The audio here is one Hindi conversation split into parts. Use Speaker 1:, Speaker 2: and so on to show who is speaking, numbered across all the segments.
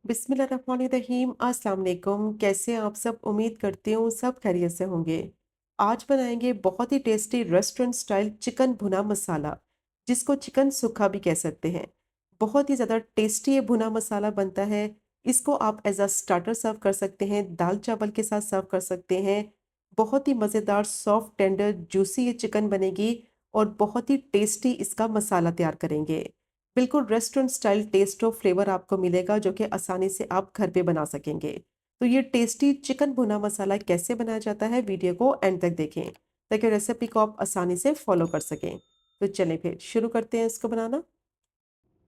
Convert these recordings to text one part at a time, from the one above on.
Speaker 1: बिस्मिल्लाहिर्रहमानिर्रहीम। अस्सलाम वालेकुम। कैसे हैं आप सब? उम्मीद करती हूँ सब खैरियत से होंगे। आज बनाएंगे बहुत ही टेस्टी रेस्टोरेंट स्टाइल चिकन भुना मसाला, जिसको चिकन सुखा भी कह सकते हैं। बहुत ही ज़्यादा टेस्टी ये भुना मसाला बनता है। इसको आप एज अ स्टार्टर सर्व कर सकते हैं, दाल चावल के साथ सर्व कर सकते हैं। बहुत ही मज़ेदार सॉफ्ट टेंडर जूसी ये चिकन बनेगी और बहुत ही टेस्टी इसका मसाला तैयार करेंगे। बिल्कुल रेस्टोरेंट स्टाइल टेस्ट और फ्लेवर आपको मिलेगा जो कि आसानी से आप घर पे बना सकेंगे। तो ये टेस्टी चिकन भुना मसाला कैसे बनाया जाता है, वीडियो को एंड तक देखें ताकि रेसिपी को आप आसानी से फॉलो कर सकें। तो चलें फिर शुरू करते हैं इसको बनाना।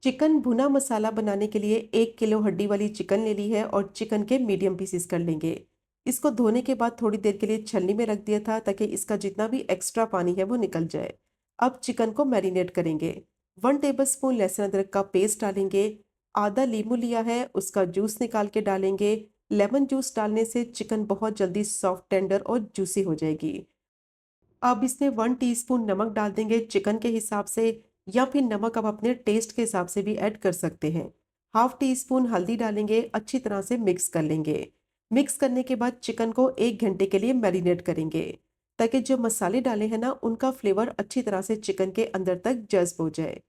Speaker 1: चिकन भुना मसाला बनाने के लिए 1 किलो हड्डी वाली चिकन ले ली है और चिकन के मीडियम पीसेस कर लेंगे। इसको धोने के बाद थोड़ी देर के लिए छलनी में रख दिया था ताकि इसका जितना भी एक्स्ट्रा पानी है वो निकल जाए। अब चिकन को मैरिनेट करेंगे। 1 टेबल स्पून लहसुन अदरक का पेस्ट डालेंगे। आधा नींबू लिया है, उसका जूस निकाल के डालेंगे। लेमन जूस डालने से चिकन बहुत जल्दी सॉफ्ट टेंडर और जूसी हो जाएगी। अब इसमें 1 टीस्पून नमक डाल देंगे चिकन के हिसाब से, या फिर नमक आप अपने टेस्ट के हिसाब से भी ऐड कर सकते हैं। हाफ टी स्पून हल्दी डालेंगे, अच्छी तरह से मिक्स कर लेंगे। मिक्स करने के बाद चिकन को 1 घंटे के लिए मैरिनेट करेंगे ताकि जो मसाले डाले हैं ना उनका फ्लेवर अच्छी तरह से चिकन के अंदर तक जज्ब हो जाए।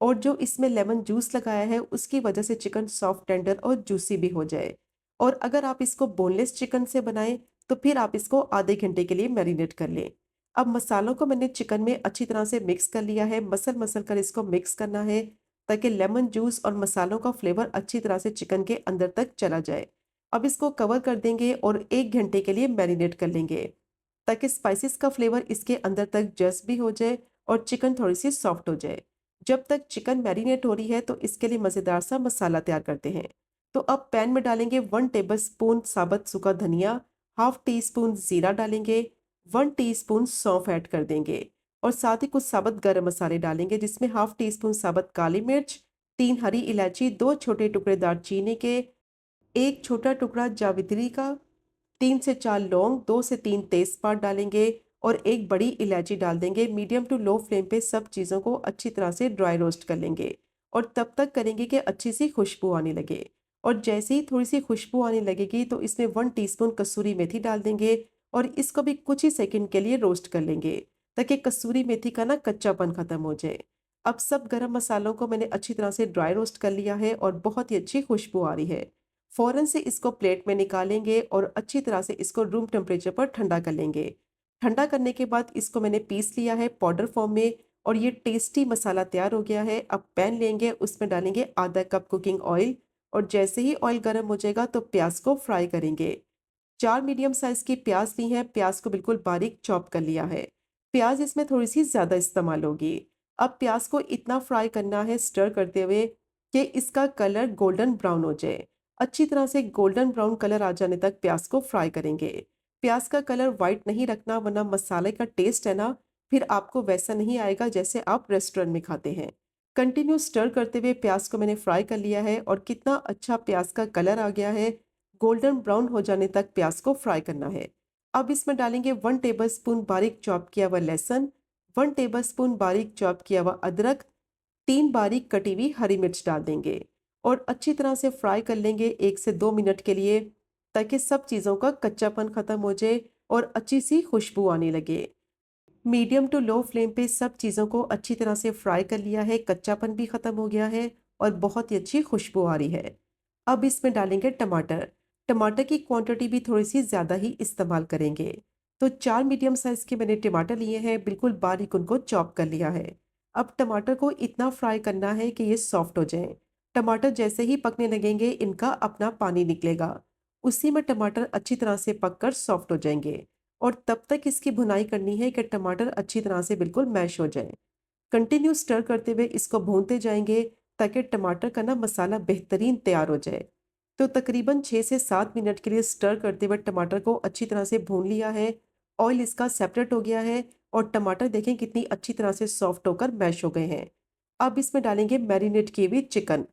Speaker 1: और जो इसमें लेमन जूस लगाया है उसकी वजह से चिकन सॉफ्ट टेंडर और जूसी भी हो जाए। और अगर आप इसको बोनलेस चिकन से बनाएं तो फिर आप इसको आधे घंटे के लिए मैरिनेट कर लें। अब मसालों को मैंने चिकन में अच्छी तरह से मिक्स कर लिया है, मसल मसल कर इसको मिक्स करना है ताकि लेमन जूस और मसालों का फ्लेवर अच्छी तरह से चिकन के अंदर तक चला जाए। अब इसको कवर कर देंगे और 1 घंटे के लिए मैरिनेट कर लेंगे ताकि स्पाइसेस का फ्लेवर इसके अंदर तक जज्ब भी हो जाए और चिकन थोड़ी सी सॉफ्ट हो जाए। जब तक चिकन मैरिनेट हो रही है तो इसके लिए मज़ेदार सा मसाला तैयार करते हैं। तो अब पैन में डालेंगे 1 टेबल स्पून साबुत सूखा धनिया, हाफ टी स्पून जीरा डालेंगे, 1 टीस्पून सौंफ ऐड कर देंगे और साथ ही कुछ साबुत गरम मसाले डालेंगे जिसमें हाफ टी स्पून साबुत काली मिर्च, 3 हरी इलायची, 2 छोटे टुकड़े दालचीनी के, एक छोटा टुकड़ा जावित्री का, 3 से 4 लौंग, 2 से 3 तेजपात डालेंगे और एक बड़ी इलायची डाल देंगे। मीडियम टू लो फ्लेम पे सब चीज़ों को अच्छी तरह से ड्राई रोस्ट कर लेंगे और तब तक करेंगे कि अच्छी सी खुशबू आने लगे। और जैसे ही थोड़ी सी खुशबू आने लगेगी तो इसमें 1 टीस्पून कसूरी मेथी डाल देंगे और इसको भी कुछ ही सेकंड के लिए रोस्ट कर लेंगे ताकि कसूरी मेथी का ना कच्चापन खत्म हो जाए। अब सब गरम मसालों को मैंने अच्छी तरह से ड्राई रोस्ट कर लिया है और बहुत ही अच्छी खुशबू आ रही है। फ़ौरन से इसको प्लेट में निकालेंगे और अच्छी तरह से इसको रूम टेम्परेचर पर ठंडा कर लेंगे। ठंडा करने के बाद इसको मैंने पीस लिया है पाउडर फॉर्म में और ये टेस्टी मसाला तैयार हो गया है। अब पैन लेंगे, उसमें डालेंगे आधा कप कुकिंग ऑयल और जैसे ही ऑयल गर्म हो जाएगा तो प्याज को फ्राई करेंगे। 4 मीडियम साइज़ की प्याज ली है, प्याज को बिल्कुल बारीक चॉप कर लिया है। प्याज इसमें थोड़ी-सी ज़्यादा इस्तेमाल होगी। अब प्याज को इतना फ्राई करना है स्टर करते हुए कि इसका कलर गोल्डन ब्राउन हो जाए। अच्छी तरह से गोल्डन ब्राउन कलर आ जाने तक प्याज को फ्राई करेंगे। प्याज का कलर वाइट नहीं रखना वरना मसाले का टेस्ट है ना, फिर आपको वैसा नहीं आएगा जैसे आप रेस्टोरेंट में खाते हैं। कंटिन्यू स्टर करते हुए प्याज को मैंने फ्राई कर लिया है और कितना अच्छा प्याज का कलर आ गया है। गोल्डन ब्राउन हो जाने तक प्याज को फ्राई करना है। अब इसमें डालेंगे 1 टेबल स्पून बारीक चॉप किया हुआ लहसुन, 1 टेबल स्पून बारीक चॉप किया हुआ अदरक, 3 बारीक कटी हुई हरी मिर्च डाल देंगे और अच्छी तरह से फ्राई कर लेंगे 1 से 2 मिनट के लिए ताकि सब चीज़ों का कच्चापन खत्म हो जाए और अच्छी सी खुशबू आने लगे। मीडियम टू लो फ्लेम पे सब चीज़ों को अच्छी तरह से फ्राई कर लिया है, कच्चापन भी खत्म हो गया है और बहुत ही अच्छी खुशबू आ रही है। अब इसमें डालेंगे टमाटर। टमाटर की क्वांटिटी भी थोड़ी सी ज़्यादा ही इस्तेमाल करेंगे। तो 4 मीडियम साइज़ के मैंने टमाटर लिए हैं, बिल्कुल बारीक उनको चॉप कर लिया है। अब टमाटर को इतना फ्राई करना है कि ये सॉफ्ट हो जाएं। टमाटर जैसे ही पकने लगेंगे इनका अपना पानी निकलेगा। उसी में टमाटर अच्छी तरह से पककर सॉफ्ट हो जाएंगे और तब तक इसकी भुनाई करनी है कि टमाटर अच्छी तरह से बिल्कुल मैश हो जाए। कंटिन्यू स्टर करते हुए इसको भूनते जाएंगे ताकि टमाटर का ना मसाला बेहतरीन तैयार हो जाए। तो तकरीबन 6 से 7 मिनट के लिए स्टर करते हुए टमाटर को अच्छी तरह से भून लिया है। ऑयल इसका सेपरेट हो गया है और टमाटर देखें कितनी अच्छी तरह से सॉफ्ट होकर मैश हो गए हैं। अब इसमें डालेंगे मैरिनेट किए हुए चिकन।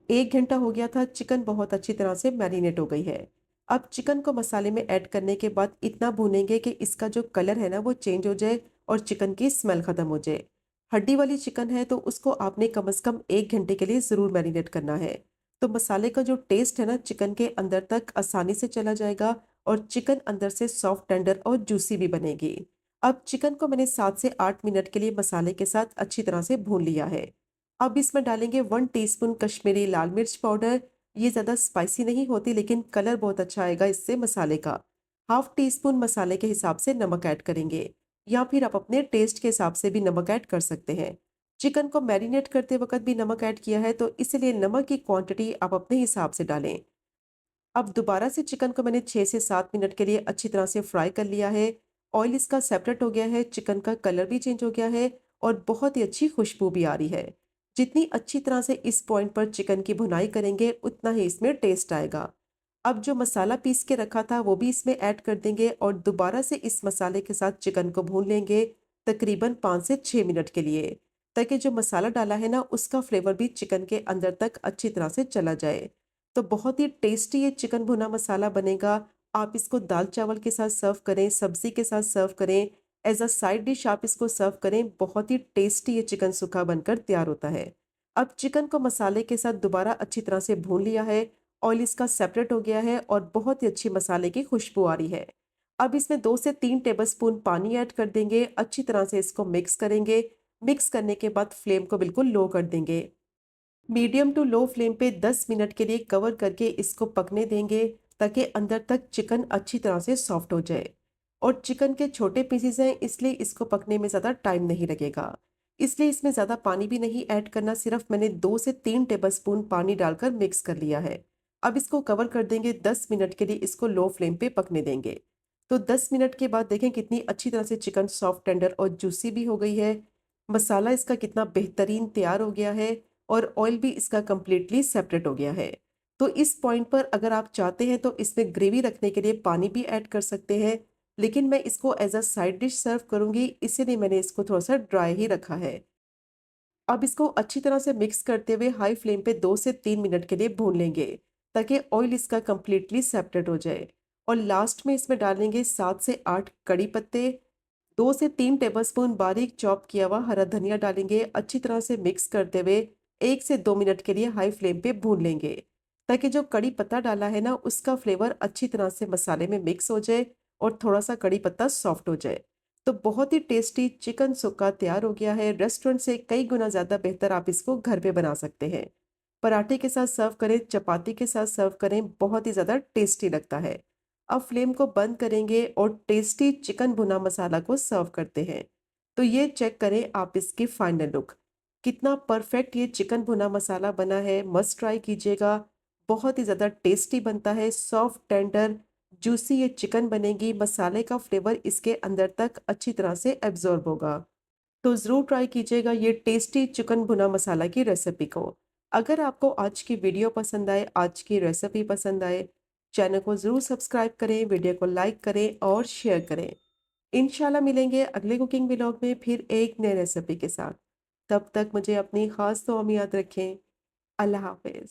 Speaker 1: 1 घंटा हो गया था, चिकन बहुत अच्छी तरह से मैरिनेट हो गई है। अब चिकन को मसाले में ऐड करने के बाद इतना भूनेंगे कि इसका जो कलर है ना वो चेंज हो जाए और चिकन की स्मेल खत्म हो जाए। हड्डी वाली चिकन है तो उसको आपने कम से कम 1 घंटे के लिए ज़रूर मैरिनेट करना है। तो मसाले का जो टेस्ट है ना चिकन के अंदर तक आसानी से चला जाएगा और चिकन अंदर से सॉफ्ट टेंडर और जूसी भी बनेगी। अब चिकन को मैंने 7 से 8 मिनट के लिए मसाले के साथ अच्छी तरह से भून लिया है। अब इसमें डालेंगे 1 टीस्पून कश्मीरी लाल मिर्च पाउडर। ये ज़्यादा स्पाइसी नहीं होती लेकिन कलर बहुत अच्छा आएगा इससे मसाले का। हाफ टी स्पून मसाले के हिसाब से नमक ऐड करेंगे या फिर आप अपने टेस्ट के हिसाब से भी नमक ऐड कर सकते हैं। चिकन को मैरिनेट करते वक्त भी नमक ऐड किया है तो इसलिए नमक की क्वांटिटी आप अपने हिसाब से डालें। अब दोबारा से चिकन को मैंने 6 से 7 मिनट के लिए अच्छी तरह से फ्राई कर लिया है। ऑयल इसका सेपरेट हो गया है, चिकन का कलर भी चेंज हो गया है और बहुत ही अच्छी खुशबू भी आ रही है। जितनी अच्छी तरह से इस पॉइंट पर चिकन की भुनाई करेंगे उतना ही इसमें टेस्ट आएगा। अब जो मसाला पीस के रखा था वो भी इसमें ऐड कर देंगे और दोबारा से इस मसाले के साथ चिकन को भून लेंगे तकरीबन 5 से 6 मिनट के लिए, ताकि जो मसाला डाला है ना उसका फ्लेवर भी चिकन के अंदर तक अच्छी तरह से चला जाए। तो बहुत ही टेस्टी ये चिकन भुना मसाला बनेगा। आप इसको दाल चावल के साथ सर्व करें, सब्जी के साथ सर्व करें, एज अ साइड डिश आप इसको सर्व करें। बहुत ही टेस्टी ये चिकन सूखा बनकर तैयार होता है। अब चिकन को मसाले के साथ दोबारा अच्छी तरह से भून लिया है। ऑयल इसका सेपरेट हो गया है और बहुत ही अच्छी मसाले की खुशबू आ रही है। अब इसमें 2 से 3 टेबलस्पून पानी ऐड कर देंगे। अच्छी तरह से इसको मिक्स करेंगे। मिक्स करने के बाद फ्लेम को बिल्कुल लो कर देंगे। मीडियम टू लो फ्लेम पे 10 मिनट के लिए कवर करके इसको पकने देंगे ताकि अंदर तक चिकन अच्छी तरह से सॉफ्ट हो जाए। और चिकन के छोटे पीसेस हैं इसलिए इसको पकने में ज़्यादा टाइम नहीं लगेगा। इसलिए इसमें ज़्यादा पानी भी नहीं ऐड करना, सिर्फ मैंने 2 से 3 टेबलस्पून पानी डालकर मिक्स कर लिया है। अब इसको कवर कर देंगे 10 मिनट के लिए, इसको लो फ्लेम पे पकने देंगे। तो 10 मिनट के बाद देखें कितनी अच्छी तरह से चिकन सॉफ्ट टेंडर और जूसी भी हो गई है। मसाला इसका कितना बेहतरीन तैयार हो गया है और ऑयल भी इसका कंप्लीटली सेपरेट हो गया है। तो इस पॉइंट पर अगर आप चाहते हैं तो इसमें ग्रेवी रखने के लिए पानी भी ऐड कर सकते हैं, लेकिन मैं इसको एज अ साइड डिश सर्व करूंगी इसीलिए मैंने इसको थोड़ा सा ड्राई ही रखा है। अब इसको अच्छी तरह से मिक्स करते हुए हाई फ्लेम पे 2 से 3 मिनट के लिए भून लेंगे ताकि ऑयल इसका कंप्लीटली सेपरेट हो जाए। और लास्ट में इसमें डालेंगे 7 से 8 कड़ी पत्ते, 2 से 3 टेबलस्पून बारीक चॉप किया हुआ हरा धनिया डालेंगे। अच्छी तरह से मिक्स करते हुए 1 से 2 मिनट के लिए हाई फ्लेम पे भून लेंगे ताकि जो कड़ी पत्ता डाला है ना उसका फ्लेवर अच्छी तरह से मसाले में मिक्स हो जाए और थोड़ा सा कड़ी पत्ता सॉफ्ट हो जाए। तो बहुत ही टेस्टी चिकन सुक्का तैयार हो गया है। रेस्टोरेंट से कई गुना ज़्यादा बेहतर आप इसको घर पे बना सकते हैं। पराठे के साथ सर्व करें, चपाती के साथ सर्व करें, बहुत ही ज़्यादा टेस्टी लगता है। अब फ्लेम को बंद करेंगे और टेस्टी चिकन भुना मसाला को सर्व करते हैं। तो ये चेक करें आप इसकी फाइनल लुक। कितना परफेक्ट ये चिकन भुना मसाला बना है, मस्ट ट्राई कीजिएगा। बहुत ही ज़्यादा टेस्टी बनता है, सॉफ्ट टेंडर जूसी ये चिकन बनेगी, मसाले का फ्लेवर इसके अंदर तक अच्छी तरह से एब्जॉर्ब होगा। तो ज़रूर ट्राई कीजिएगा ये टेस्टी चिकन भुना मसाला की रेसिपी को। अगर आपको आज की वीडियो पसंद आए, आज की रेसिपी पसंद आए, चैनल को ज़रूर सब्सक्राइब करें, वीडियो को लाइक करें और शेयर करें। इंशाल्लाह मिलेंगे अगले कुकिंग व्लॉग में फिर एक नए रेसिपी के साथ। तब तक मुझे अपनी ख़ास दुआ में याद रखें। अल्लाह हाफ़िज़।